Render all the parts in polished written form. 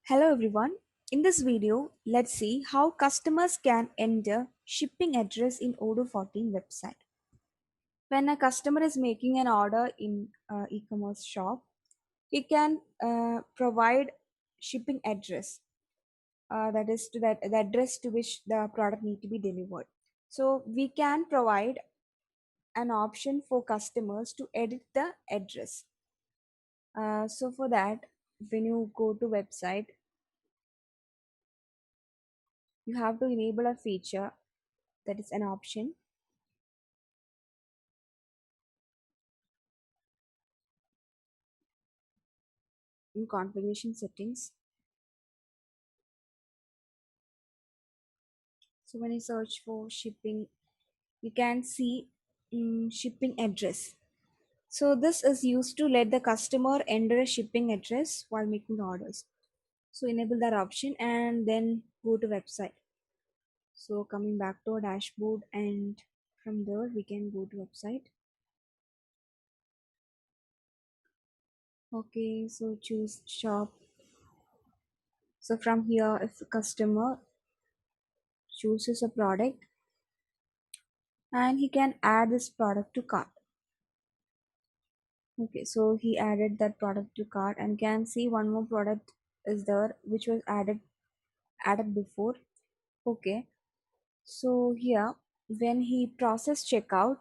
Hello everyone. In this video, let's see how customers can enter shipping address in Odoo 14 website. When a customer is making an order in e-commerce shop, he can provide shipping address, that is to that the address to which the product need to be delivered. So we can provide an option for customers to edit the address. So for that, when you go to website, you have to enable a feature, that is an option in configuration settings. So when you search for shipping, you can see shipping address. So this is used to let the customer enter a shipping address while making orders. So enable that option and then go to website. So coming back to our dashboard, and from there we can go to website. Okay, so choose shop. So from here, if the customer chooses a product, and he can add this product to cart. Okay, so he added that product to cart and can see one more product is there which was added before. Okay, so here when he process checkout,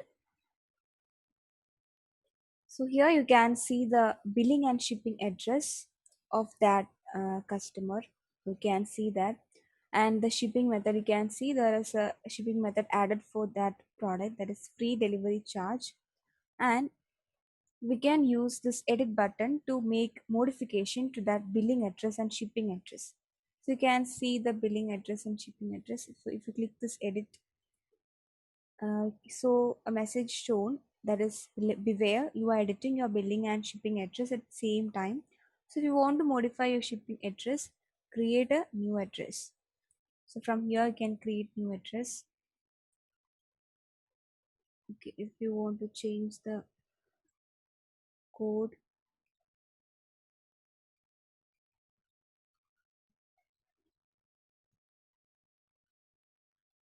so here you can see the billing and shipping address of that customer. You can see that, and the shipping method, you can see there is a shipping method added for that product, that is free delivery charge. And we can use this edit button to make modification to that billing address and shipping address. So you can see the billing address and shipping address. So if you click this edit, so a message shown, that is beware, you are editing your billing and shipping address at the same time. So if you want to modify your shipping address, create a new address. So from here you can create new address. Okay, if you want to change the code,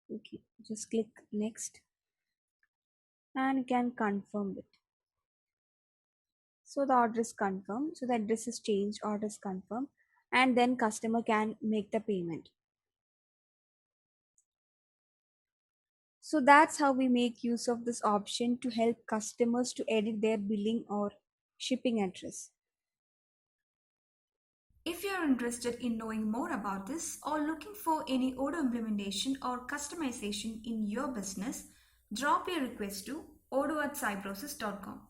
okay, just click next and you can confirm it. So the order is confirmed, so the address is changed, order is confirmed, and then customer can make the payment. So that's how we make use of this option to help customers to edit their billing or shipping address. If you're interested in knowing more about this or looking for any Odoo implementation or customization in your business, drop your request to odoo@cybrosys.com.